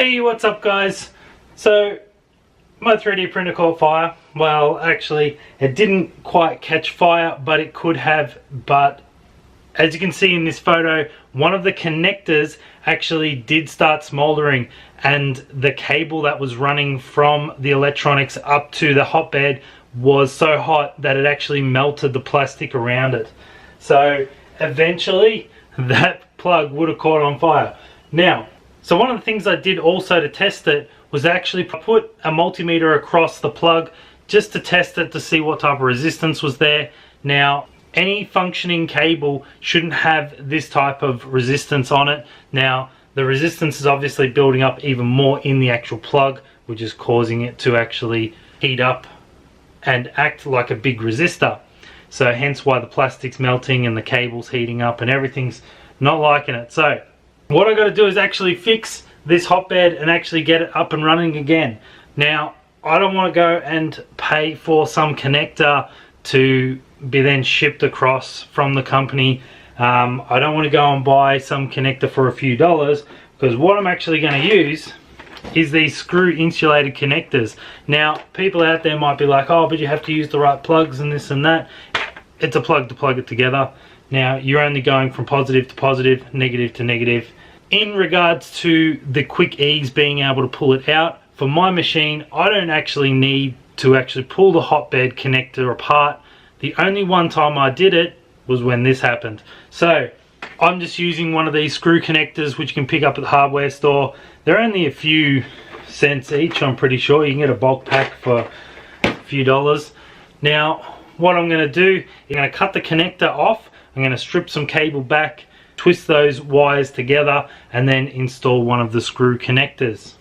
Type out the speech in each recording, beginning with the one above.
Hey, what's up guys? So my 3D printer caught fire. Well, actually it didn't quite catch fire, but it could have. But as you can see in this photo, one of the connectors actually did start smoldering, and the cable that was running from the electronics up to the hotbed was so hot that it actually melted the plastic around it. So eventually that plug would have caught on fire. Now, so one of the things I did also to test it was actually put a multimeter across the plug just to test it to see what type of resistance was there. Now, any functioning cable shouldn't have this type of resistance on it. Now, the resistance is obviously building up even more in the actual plug, which is causing it to actually heat up and act like a big resistor. So hence why the plastic's melting and the cable's heating up and everything's not liking it. So what I got to do is actually fix this hotbed and actually get it up and running again. Now, I don't want to go and pay for some connector to be then shipped across from the company. I don't want to go and buy some connector for a few dollars, because what I'm actually going to use is these screw insulated connectors. Now, people out there might be like, oh, but you have to use the right plugs and this and that. It's a plug to plug it together. Now, you're only going from positive to positive, negative to negative. In regards to the quick ease being able to pull it out, for my machine, I don't actually need to actually pull the hotbed connector apart. The only one time I did it was when this happened. So I'm just using one of these screw connectors which you can pick up at the hardware store. They're only a few cents each, I'm pretty sure. You can get a bulk pack for a few dollars. Now, what I'm going to do, I'm going to cut the connector off. I'm going to strip some cable back, twist those wires together, and then install one of the screw connectors.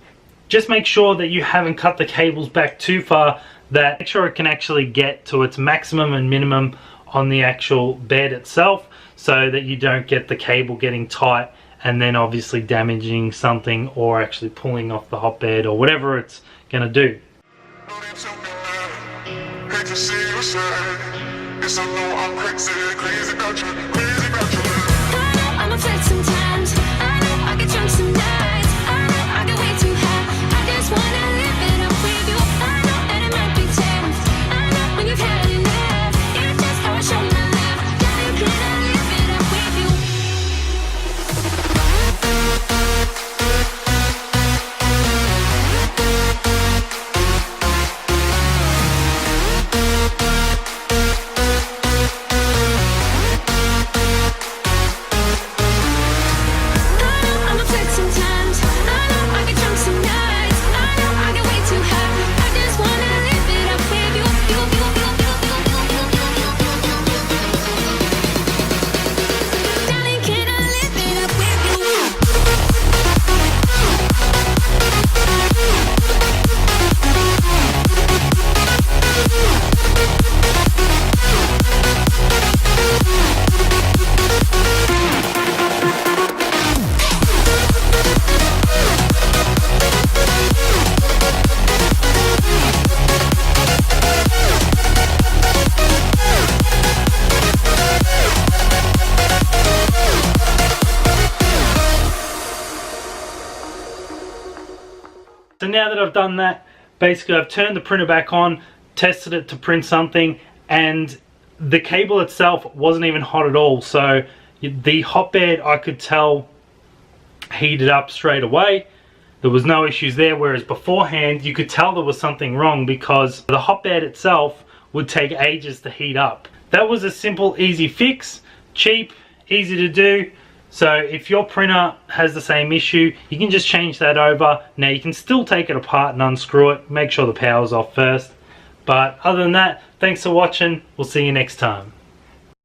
Just make sure that you haven't cut the cables back too far, that make sure it can actually get to its maximum and minimum on the actual bed itself, so that you don't get the cable getting tight and then obviously damaging something or actually pulling off the hotbed or whatever it's going to do. I'm upset sometimes. I know I get drunk some nights. I know I get way too high. I just wanna live it up with you. I know that it might be tough. I know when you've had enough. It's just how I show my love. Darling, can I live it up with you? So now that I've done that, basically I've turned the printer back on, tested it to print something, and the cable itself wasn't even hot at all. So the hotbed, I could tell, heated up straight away. There was no issues there, whereas beforehand you could tell there was something wrong because the hotbed itself would take ages to heat up. That was a simple, easy fix, cheap, easy to do. So if your printer has the same issue, you can just change that over. Now you can still take it apart and unscrew it. Make sure the power's off first. But other than that, thanks for watching. We'll see you next time.